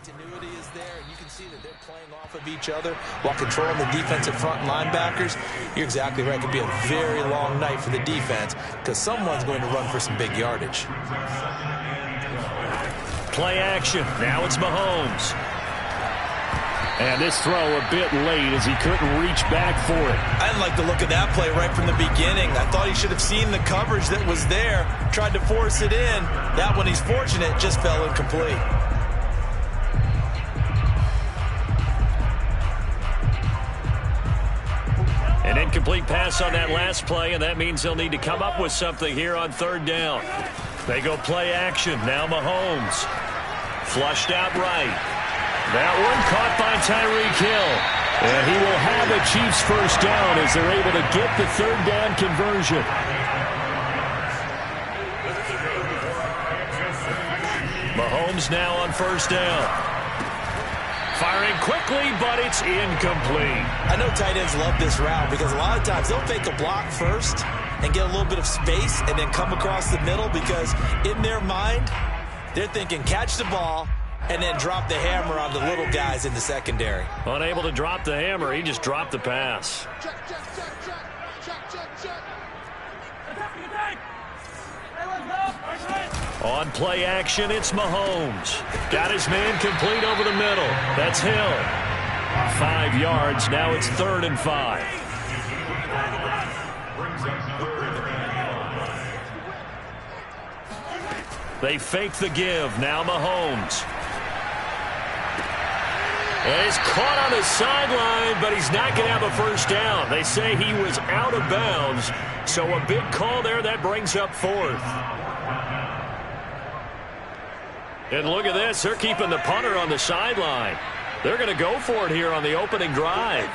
continuity is there, and you can see that they're playing off of each other while controlling the defensive front linebackers. You're exactly right. It could be a very long night for the defense because someone's going to run for some big yardage. Play action. Now it's Mahomes. And this throw a bit late as he couldn't reach back for it. I didn't like the look of that play right from the beginning. I thought he should have seen the coverage that was there, tried to force it in. That one, he's fortunate, just fell incomplete. An incomplete pass on that last play, and that means they'll need to come up with something here on third down. They go play action. Now Mahomes. Flushed out right. That one caught by Tyreek Hill. And he will have the Chiefs first down as they're able to get the third down conversion. Mahomes now on first down. Firing quickly, but it's incomplete. I know tight ends love this route because a lot of times they'll fake a block first and get a little bit of space and then come across the middle because in their mind, they're thinking catch the ball and then drop the hammer on the little guys in the secondary. Unable to drop the hammer, he just dropped the pass. On play action, it's Mahomes. Got his man complete over the middle. That's Hill. 5 yards. Now it's 3rd and 5. They fake the give. Now Mahomes. And he's caught on the sideline, but he's not going to have a first down. They say he was out of bounds, so a big call there. That brings up 4th. And look at this. They're keeping the punter on the sideline. They're going to go for it here on the opening drive.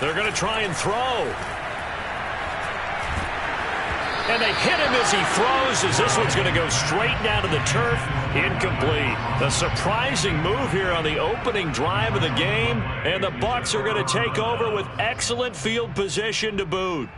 They're going to try and throw. And they hit him as he throws, as this one's going to go straight down to the turf. Incomplete. A surprising move here on the opening drive of the game. And the Bucs are going to take over with excellent field position to boot.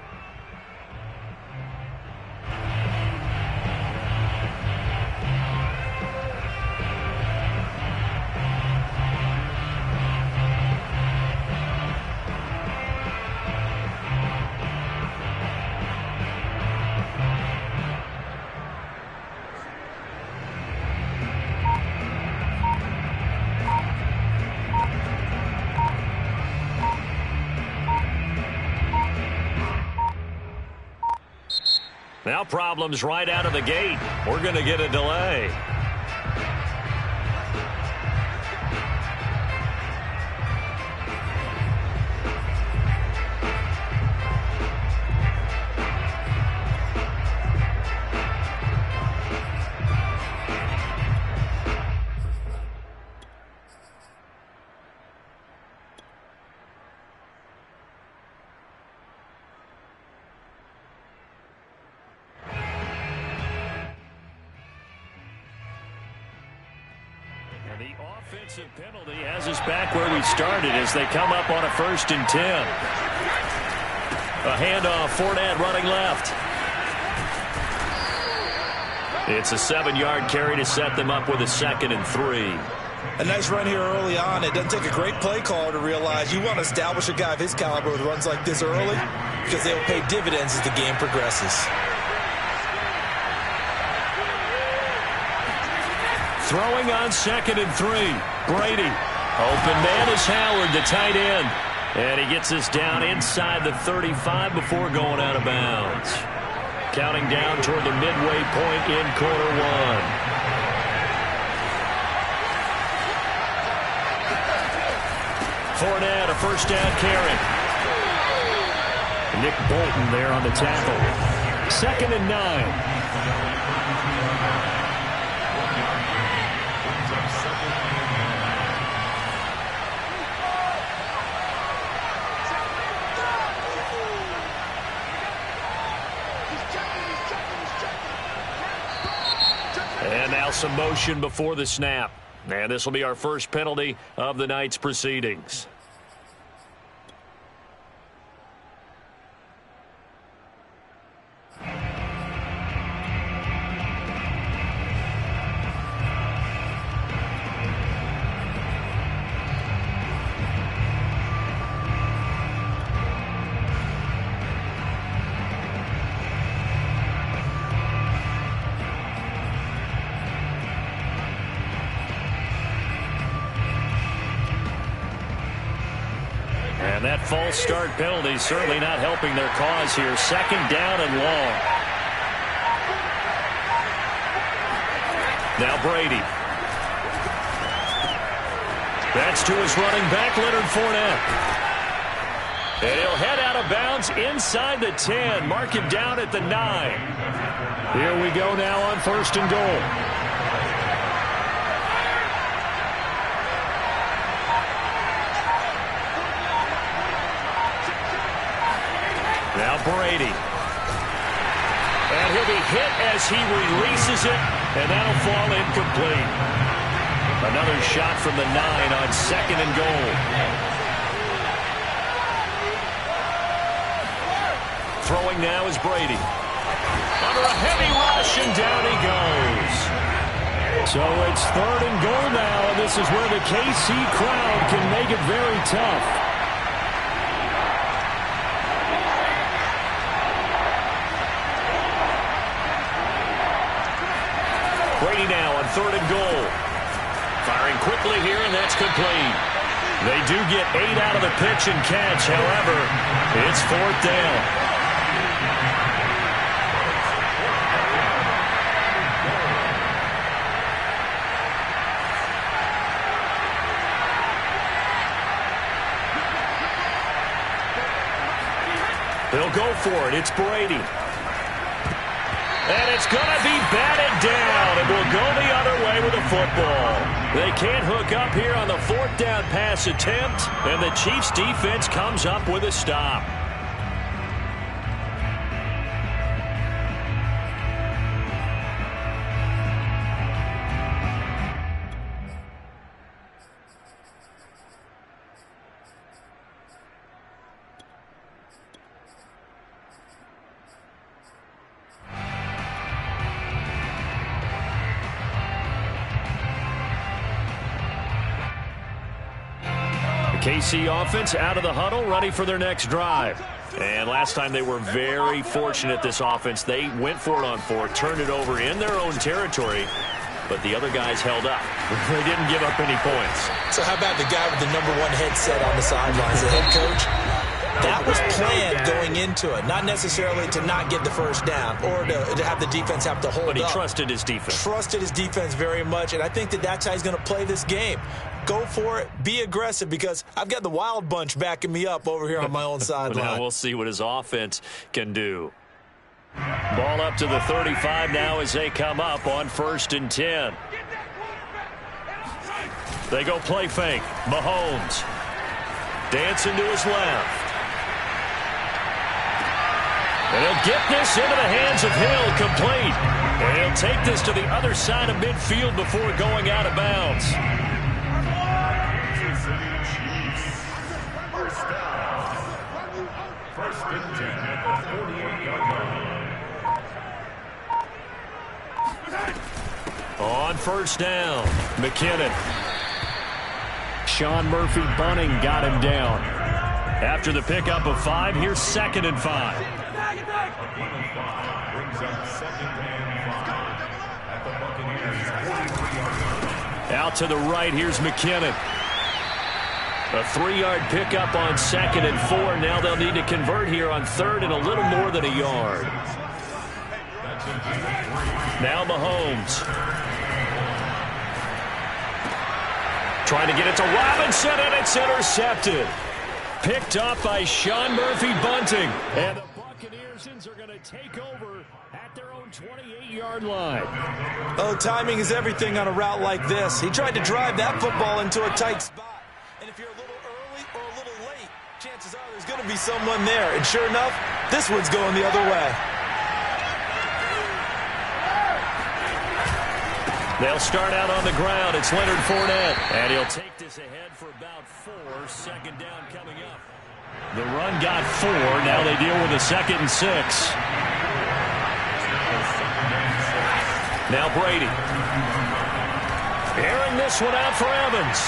Now problems right out of the gate. We're going to get a delay. The offensive penalty has us back where we started as they come up on a 1st and 10. A handoff, Fournette running left. It's a 7-yard carry to set them up with a 2nd and 3. A nice run here early on. It doesn't take a great play caller to realize you want to establish a guy of his caliber with runs like this early because they will pay dividends as the game progresses. Throwing on 2nd and 3. Brady. Open man is Howard, the tight end. And he gets us down inside the 35 before going out of bounds. Counting down toward the midway point in quarter 1. Fournette, a first down carry. Nick Bolton there on the tackle. 2nd and 9. And now some motion before the snap. And this will be our first penalty of the night's proceedings. And that false start penalty certainly not helping their cause here. Second down and long. Now Brady. That's to his running back, Leonard Fournette. And he'll head out of bounds inside the 10. Mark him down at the 9. Here we go now on 1st and goal. Now Brady. And he'll be hit as he releases it, and that'll fall incomplete. Another shot from the 9 on 2nd and goal. Throwing now is Brady. Under a heavy rush, and down he goes. So it's 3rd and goal now, and this is where the KC crowd can make it very tough. Brady now on 3rd and goal. Firing quickly here, and that's complete. They do get 8 out of the pitch and catch. However, it's 4th down. They'll go for it. It's Brady. And it's going to be batted down, and will go the other way with the football. They can't hook up here on the 4th down pass attempt, and the Chiefs defense comes up with a stop. KC offense out of the huddle, ready for their next drive. And last time they were very fortunate, this offense. They went for it on 4th, turned it over in their own territory, but the other guys held up. They didn't give up any points. So how about the guy with the #1 headset on the sidelines, the head coach? That was planned going into it, not necessarily to not get the 1st down or to have the defense have to hold up. But he trusted his defense. Trusted his defense very much, and I think that's how he's going to play this game. Go for it. Be aggressive, because I've got the Wild Bunch backing me up over here on my own sideline. Now we'll see what his offense can do. Ball up to the 35 now as they come up on 1st and 10. They go play fake. Mahomes dancing to his left. And he'll get this into the hands of Hill, complete. And he'll take this to the other side of midfield before going out of bounds. On 1st down, McKinnon. Sean Murphy Bunting got him down. After the pickup of 5, here's 2nd and 5. Out to the right, here's McKinnon. A 3-yard pickup on 2nd and 4. Now they'll need to convert here on 3rd and a little more than a yard. Now Mahomes. Trying to get it to Robinson, and it's intercepted. Picked up by Sean Murphy Bunting. And the Buccaneers are going to take over at their own 28-yard line. Oh, timing is everything on a route like this. He tried to drive that football into a tight spot. And if you're a little early or a little late, chances are there's going to be someone there. And sure enough, this one's going the other way. They'll start out on the ground. It's Leonard Fournette. And he'll take this ahead for about 4. 2nd down coming up. The run got 4. Now they deal with a 2nd and 6. Now Brady. Airing this one out for Evans.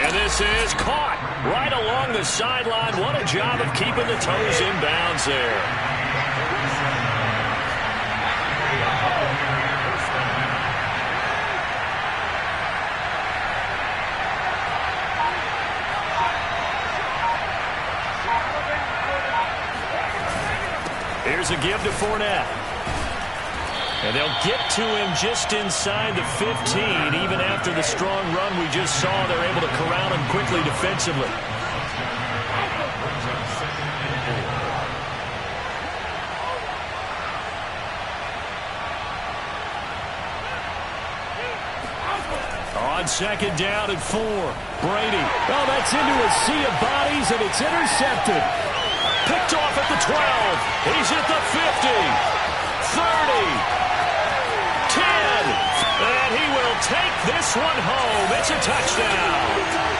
And this is caught right along the sideline. What a job of keeping the toes in bounds there. Here's a give to Fournette. And they'll get to him just inside the 15. Even after the strong run we just saw, they're able to corral him quickly defensively. On second down and 4. Brady. Oh, that's into a sea of bodies, and it's intercepted. Picked off at the 12. He's at the 50. 30. 10. And he will take this one home. It's a touchdown.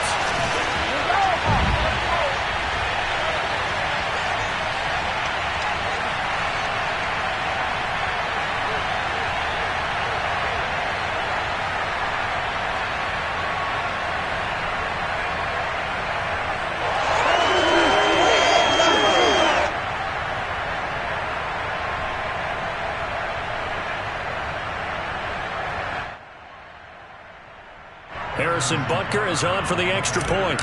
Harrison Butker is on for the extra point.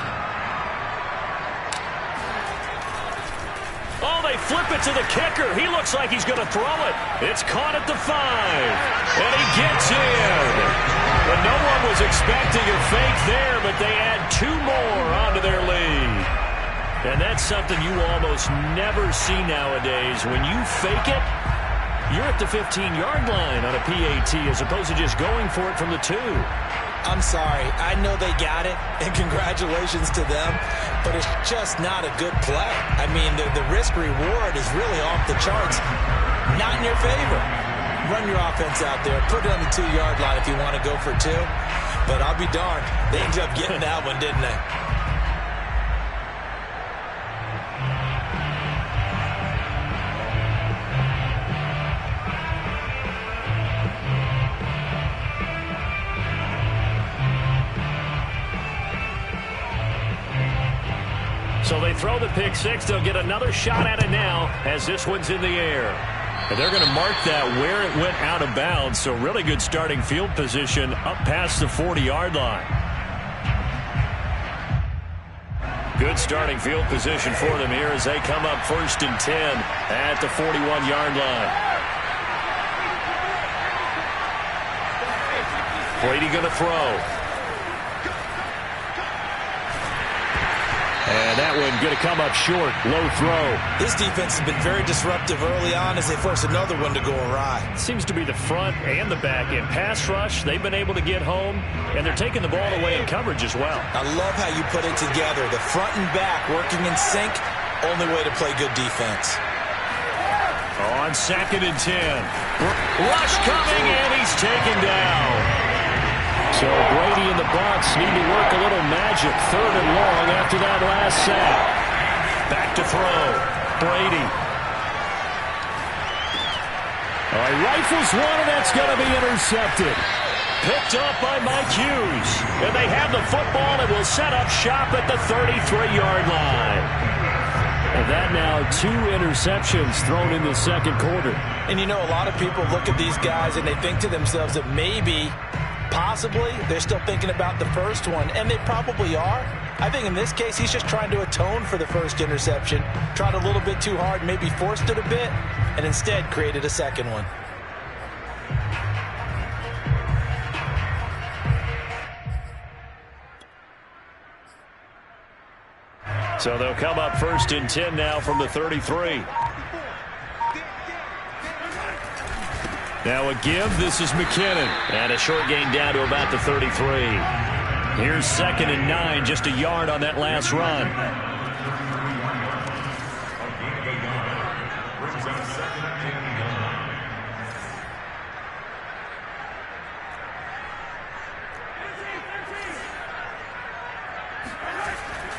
Oh, they flip it to the kicker. He looks like he's going to throw it. It's caught at the 5. And he gets in. But no one was expecting a fake there, but they add 2 more onto their lead. And that's something you almost never see nowadays. When you fake it, you're at the 15-yard line on a PAT as opposed to just going for it from the 2. I'm sorry. I know they got it, and congratulations to them, but it's just not a good play. I mean, the risk-reward is really off the charts. Not in your favor. Run your offense out there. Put it on the 2-yard line if you want to go for 2. But I'll be darned. They ended up getting that one, didn't they? So they throw the pick 6. They'll get another shot at it now as this one's in the air. And they're going to mark that where it went out of bounds. So really good starting field position up past the 40-yard line. Good starting field position for them here as they come up 1st and 10 at the 41-yard line. Brady going to throw. And that one going to come up short. Low throw. This defense has been very disruptive early on as they force another one to go awry. Seems to be the front and the back end. Pass rush, they've been able to get home, and they're taking the ball away in coverage as well. I love how you put it together. The front and back working in sync. Only way to play good defense. On 2nd and 10. Rush coming, and he's taken down. So Brady and the Bucs need to work a little magic. 3rd and long after that last sack. Back to throw. Brady. All right, rifles one, and that's going to be intercepted. Picked up by Mike Hughes. And they have the football and will set up shop at the 33-yard line. And that now 2 interceptions thrown in the second quarter. And you know, a lot of people look at these guys and they think to themselves that maybe, possibly, they're still thinking about the first one, and they probably are. I think in this case, he's just trying to atone for the first interception. Tried a little bit too hard, maybe forced it a bit, and instead created a second one. So they'll come up 1st and 10 now from the 33. Now a give. This is McKinnon. And a short gain down to about the 33. Here's 2nd and 9. Just a yard on that last run.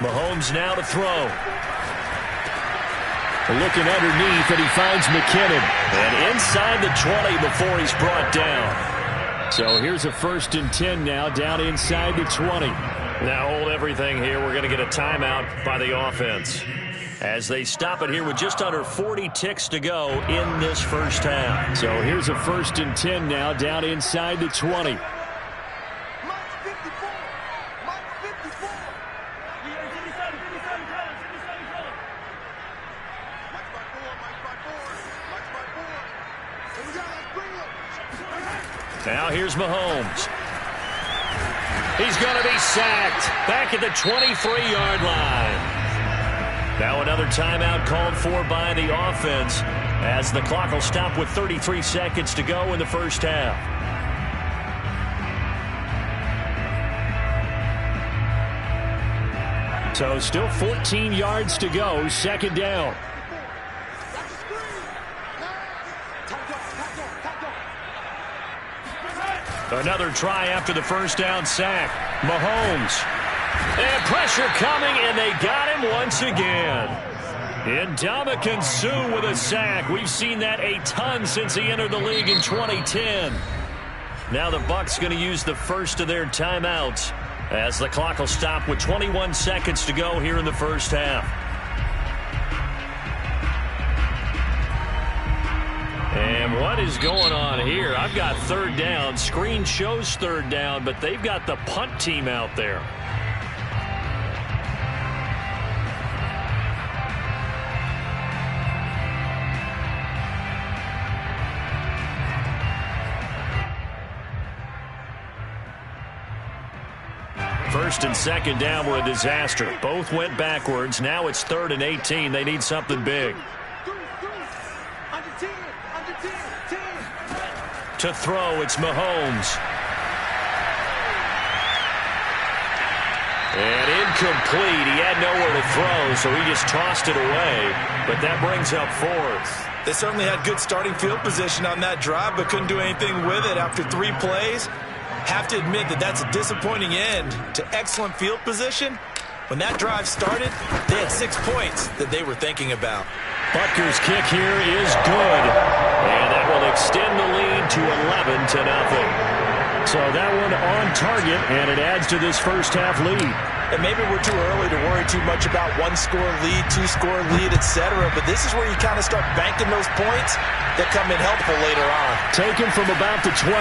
Mahomes now to throw. Looking underneath, and he finds McKinnon. And inside the 20 before he's brought down. So here's a 1st and 10 now, down inside the 20. Now hold everything here. We're going to get a timeout by the offense as they stop it here with just under 40 ticks to go in this first half. So here's a 1st and 10 now, down inside the 20. Now here's Mahomes. He's going to be sacked back at the 23-yard line. Now another timeout called for by the offense as the clock will stop with 33 seconds to go in the first half. So still 14 yards to go, second down. Another try after the first down sack. Mahomes. And pressure coming, and they got him once again. Ndamukong Suh with a sack. We've seen that a ton since he entered the league in 2010. Now the Bucs going to use the first of their timeouts as the clock will stop with 21 seconds to go here in the first half. And what is going on here? I've got third down. Screen shows third down, but they've got the punt team out there. First and second down were a disaster. Both went backwards. Now it's 3rd and 18. They need something big. To throw, it's Mahomes. And incomplete. He had nowhere to throw, so he just tossed it away. But that brings up 4th. They certainly had good starting field position on that drive, but couldn't do anything with it after 3 plays. Have to admit that that's a disappointing end to excellent field position. When that drive started, they had 6 points that they were thinking about. Butker's kick here is good. And that will extend the lead to 11-0. So that one on target, and it adds to this first half lead. And maybe we're too early to worry too much about 1-score lead, 2-score lead, etc. But this is where you kind of start banking those points that come in helpful later on. Taken from about the 12.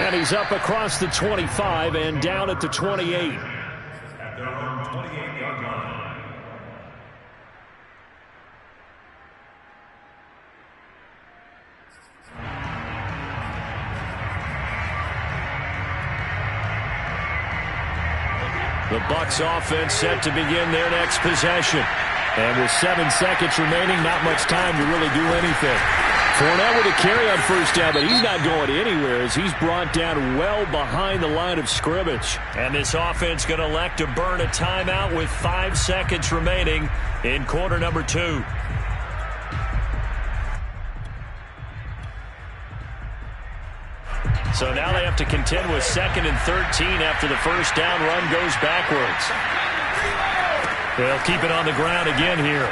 And he's up across the 25 and down at the 28. At their own 28-yard line. The Bucs offense set to begin their next possession. And with 7 seconds remaining, not much time to really do anything. Fournette with a carry on first down, but he's not going anywhere as he's brought down well behind the line of scrimmage. And this offense going to elect to burn a timeout with 5 seconds remaining in quarter number 2. So now they have to contend with 2nd and 13 after the first down run goes backwards. They'll keep it on the ground again here.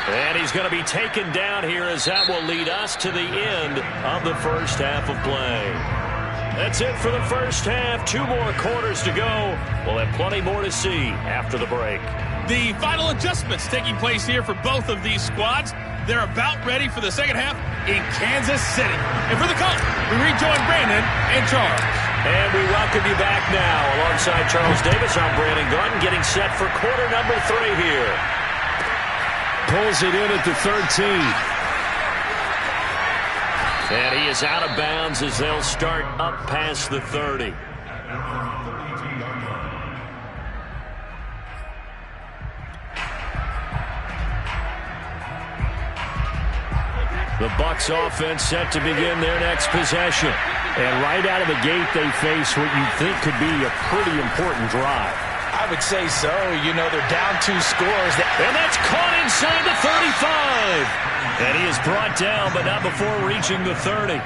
And he's going to be taken down here as that will lead us to the end of the first half of play. That's it for the first half. 2 more quarters to go. We'll have plenty more to see after the break. The final adjustments taking place here for both of these squads. They're about ready for the second half in Kansas City. And for the call, we rejoin Brandon and Charles. And we welcome you back now. Alongside Charles Davis, I'm Brandon Garden getting set for quarter number 3 here. Pulls it in at the 13. And he is out of bounds as they'll start up past the 30. The Bucs offense set to begin their next possession. And right out of the gate, they face what you think could be a pretty important drive. I would say so. You know, they're down 2 scores. And that's caught inside the 35. And he is brought down, but not before reaching the 30.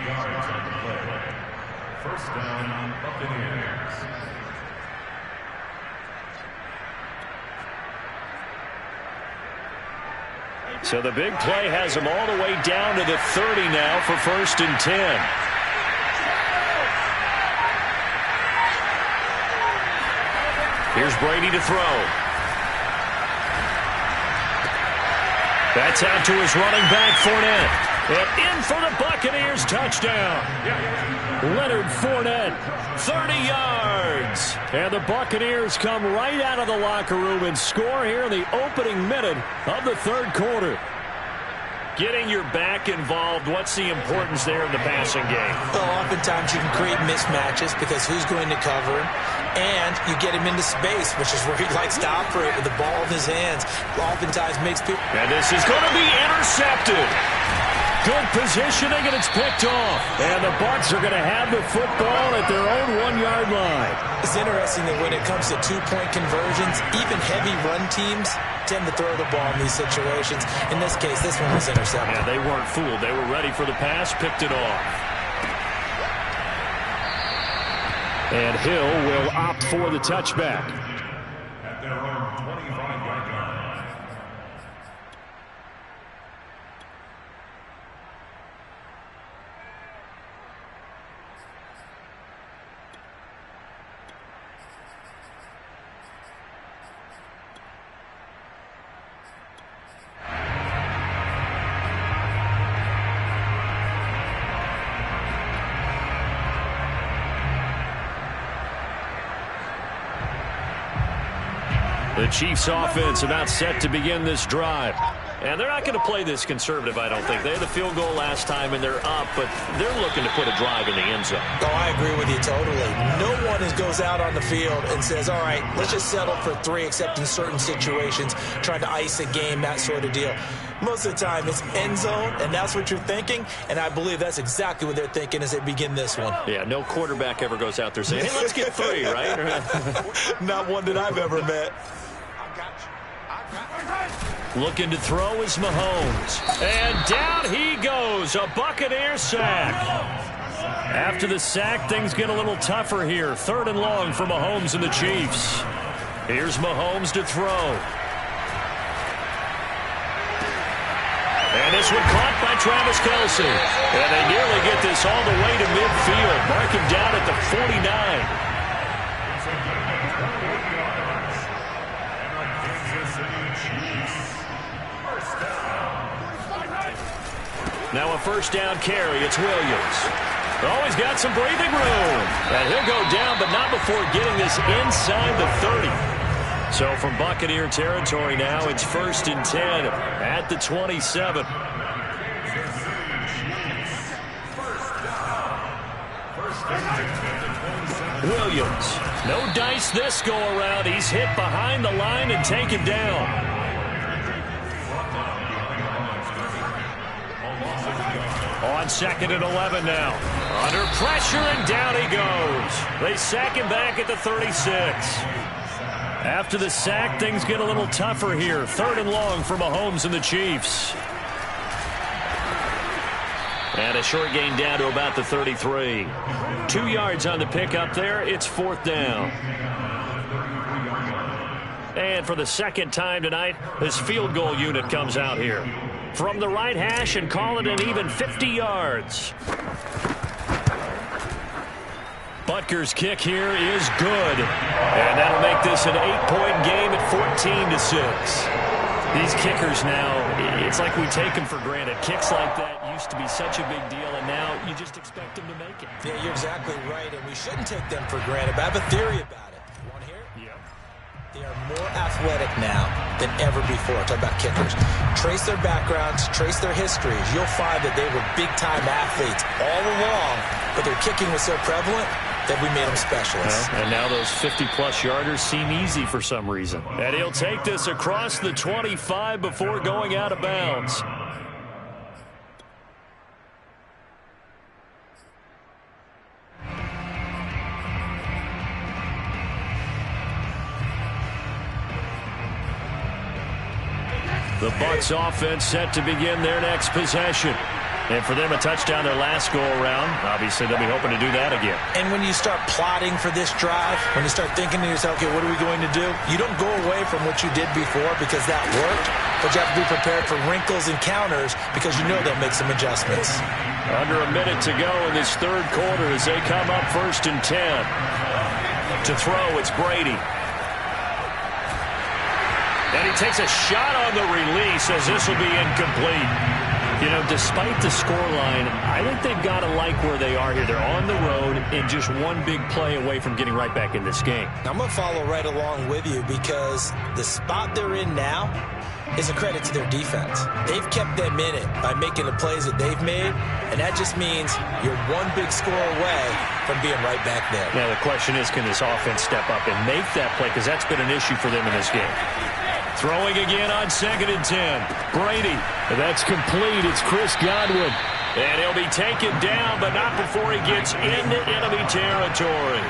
yards on the play. First down, Buccaneers. So the big play has them all the way down to the 30 now for 1st and 10. Here's Brady to throw. That's out to his running back, Fournette. And in for the Buccaneers touchdown. Leonard Fournette, 30 yards. And the Buccaneers come right out of the locker room and score here in the opening minute of the 3rd quarter. Getting your back involved, what's the importance there in the passing game? Well, oftentimes you can create mismatches because who's going to cover him, and you get him into space, which is where he likes to operate with the ball in his hands. Oftentimes makes people... And this is going to be intercepted. Good positioning, and it's picked off. And the Bucs are going to have the football at their own 1-yard line. It's interesting that when it comes to two-point conversions, even heavy run teams tend to throw the ball in these situations. In this case, this one was intercepted. Yeah, they weren't fooled. They were ready for the pass, picked it off. And Hill will opt for the touchback. At their own 25-yard line. The Chiefs offense about set to begin this drive. And they're not going to play this conservative, I don't think. They had the field goal last time, and they're up, but they're looking to put a drive in the end zone. Oh, I agree with you totally. No one goes out on the field and says, all right, let's just settle for 3, except in certain situations, trying to ice a game, that sort of deal. Most of the time, it's end zone, and that's what you're thinking, and I believe that's exactly what they're thinking as they begin this one. Yeah, no quarterback ever goes out there saying, hey, let's get 3, right? Not one that I've ever met. Looking to throw is Mahomes. And down he goes. A Buccaneer sack. After the sack, things get a little tougher here. 3rd and long for Mahomes and the Chiefs. Here's Mahomes to throw. And this one caught by Travis Kelce. And they nearly get this all the way to midfield. Mark him down at the 49. Now a 1st down carry. It's Williams. Oh, he's got some breathing room. And he'll go down, but not before getting this inside the 30. So from Buccaneer territory now, it's 1st and 10 at the 27. Williams. No dice this go around. He's hit behind the line and taken down. On 2nd and 11 now. Under pressure, and down he goes. They sack him back at the 36. After the sack, things get a little tougher here. 3rd and long for Mahomes and the Chiefs. And a short gain down to about the 33. 2 yards on the pickup there. It's 4th down. And for the 2nd time tonight, this field goal unit comes out here. From the right hash and call it an even 50 yards. Butker's kick here is good. And that'll make this an 8-point game at 14-6. These kickers now, it's like we take them for granted. Kicks like that used to be such a big deal, and now you just expect them to make it. Yeah, you're exactly right, and we shouldn't take them for granted, but I have a theory about it. You want to hear it? Yep. They are more athletic now than ever before. Talk about kickers. Trace their backgrounds, trace their histories. You'll find that they were big-time athletes all along, but their kicking was so prevalent that we made them specialists. And now those 50-plus yarders seem easy for some reason. And he'll take this across the 25 before going out of bounds. The Bucs offense set to begin their next possession. And for them, a touchdown their last go-around. Obviously, they'll be hoping to do that again. And when you start plotting for this drive, when you start thinking to yourself, okay, what are we going to do? You don't go away from what you did before because that worked, but you have to be prepared for wrinkles and counters because you know they'll make some adjustments. Under a minute to go in this third quarter as they come up 1st and 10. To throw, it's Brady. And he takes a shot on the release as this will be incomplete. You know, despite the scoreline, I think they've got to like where they are here. They're on the road and just one big play away from getting right back in this game. I'm going to follow right along with you because the spot they're in now is a credit to their defense. They've kept them in it by making the plays that they've made, and that just means you're one big score away from being right back there. Now, the question is, can this offense step up and make that play? Because that's been an issue for them in this game. Throwing again on 2nd and 10. Brady. That's complete. It's Chris Godwin. And he'll be taken down, but not before he gets into enemy territory.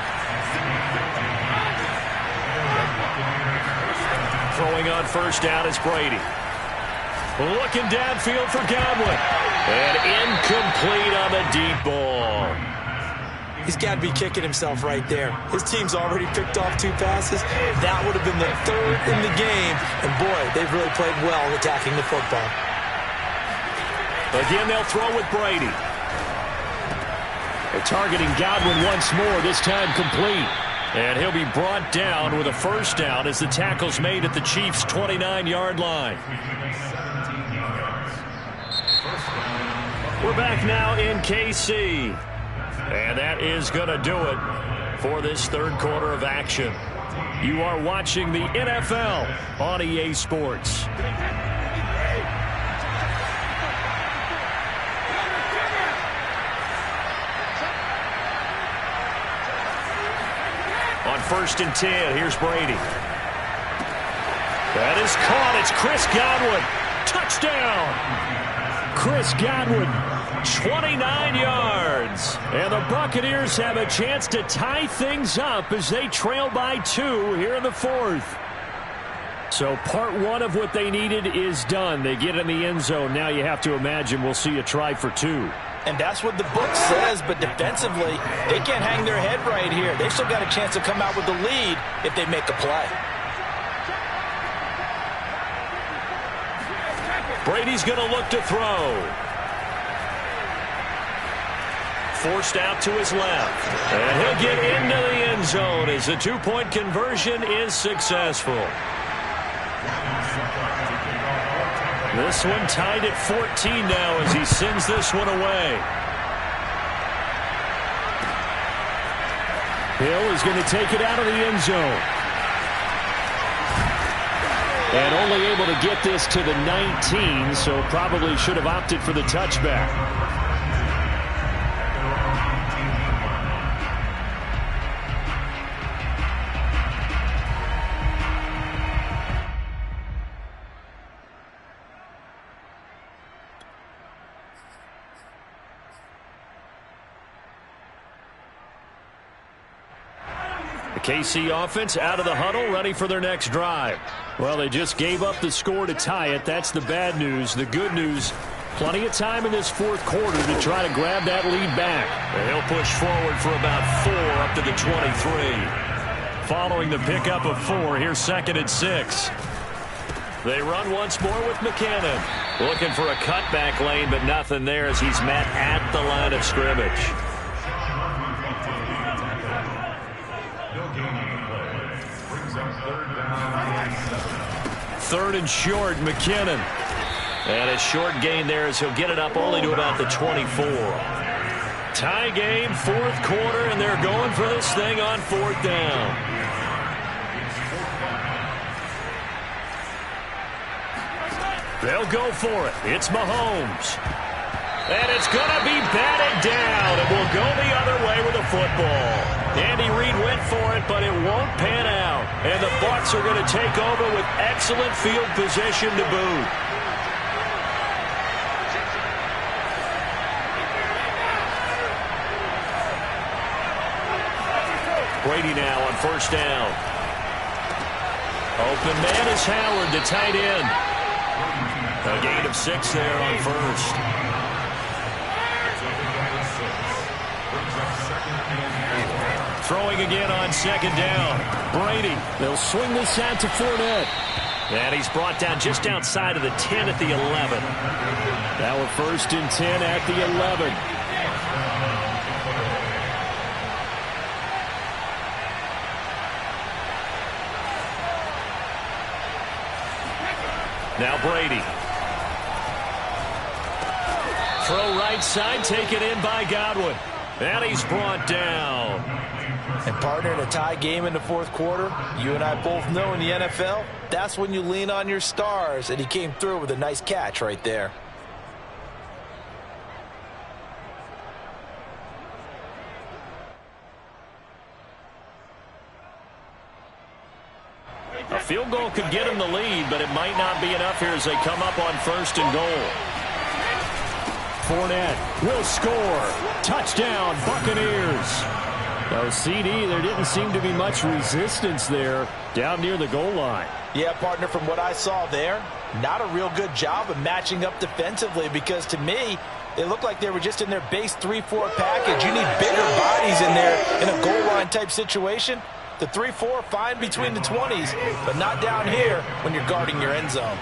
Throwing on 1st down is Brady. Looking downfield for Godwin. And incomplete on the deep ball. He's got to be kicking himself right there. His team's already picked off 2 passes. That would have been the 3rd in the game. And, boy, they've really played well attacking the football. Again, they'll throw with Brady. They're targeting Godwin once more, this time complete. And he'll be brought down with a 1st down as the tackle's made at the Chiefs' 29-yard line. We're back now in KC. And that is going to do it for this third quarter of action. You are watching the NFL on EA Sports. On 1st and 10, here's Brady. That is caught. It's Chris Godwin. Touchdown. Chris Godwin, 29 yards. And the Buccaneers have a chance to tie things up as they trail by 2 here in the 4th. So part 1 of what they needed is done. They get in the end zone. Now you have to imagine we'll see a try for 2. And that's what the book says, but defensively, they can't hang their head right here. They've still got a chance to come out with the lead if they make a play. Brady's going to look to throw. Forced out to his left. And he'll get into the end zone as the 2-point conversion is successful. This one tied at 14 now as he sends this one away. Hill is going to take it out of the end zone. And only able to get this to the 19, so probably should have opted for the touchback. The KC offense out of the huddle, ready for their next drive. Well, they just gave up the score to tie it. That's the bad news. The good news, plenty of time in this 4th quarter to try to grab that lead back. And he'll push forward for about 4 up to the 23. Following the pickup of 4, here's 2nd and 6. They run once more with McKinnon. Looking for a cutback lane, but nothing there as he's met at the line of scrimmage. Third and short, McKinnon. And a short gain there as he'll get it up only to about the 24. Tie game, 4th quarter, and they're going for this thing on 4th down. They'll go for it. It's Mahomes. And it's going to be batted down. It will go the other way with the football. Andy Reid went for it, but it won't pan out. And the Bucs are going to take over with excellent field position to boot. Brady now on 1st down. Open man is Howard, the tight end. A gain of 6 there on 1st. Throwing again on second down. Brady. They'll swing this out to Fournette. And he's brought down just outside of the 10 at the 11. Now a 1st and 10 at the 11. Now Brady. Throw right side, taken in by Godwin. And he's brought down. And partner, in a tie game in the fourth quarter, you and I both know in the NFL, that's when you lean on your stars. And he came through with a nice catch right there. A field goal could get him the lead, but it might not be enough here as they come up on 1st and goal. Fournette will score. Touchdown, Buccaneers. Now, CD, there didn't seem to be much resistance there down near the goal line. Yeah, partner, from what I saw there, not a real good job of matching up defensively because to me, it looked like they were just in their base 3-4 package. You need bigger bodies in there in a goal line type situation. The 3-4, fine between the 20s, but not down here when you're guarding your end zone.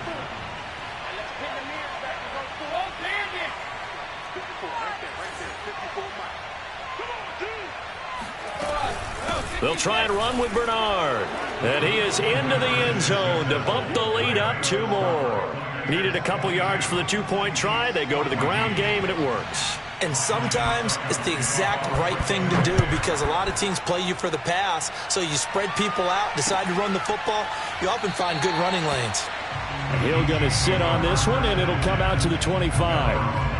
They'll try and run with Bernard. And he is into the end zone to bump the lead up 2 more. Needed a couple yards for the 2-point try. They go to the ground game, and it works. And sometimes it's the exact right thing to do because a lot of teams play you for the pass. So you spread people out, decide to run the football. You often find good running lanes. Hill going to sit on this one, and it'll come out to the 25.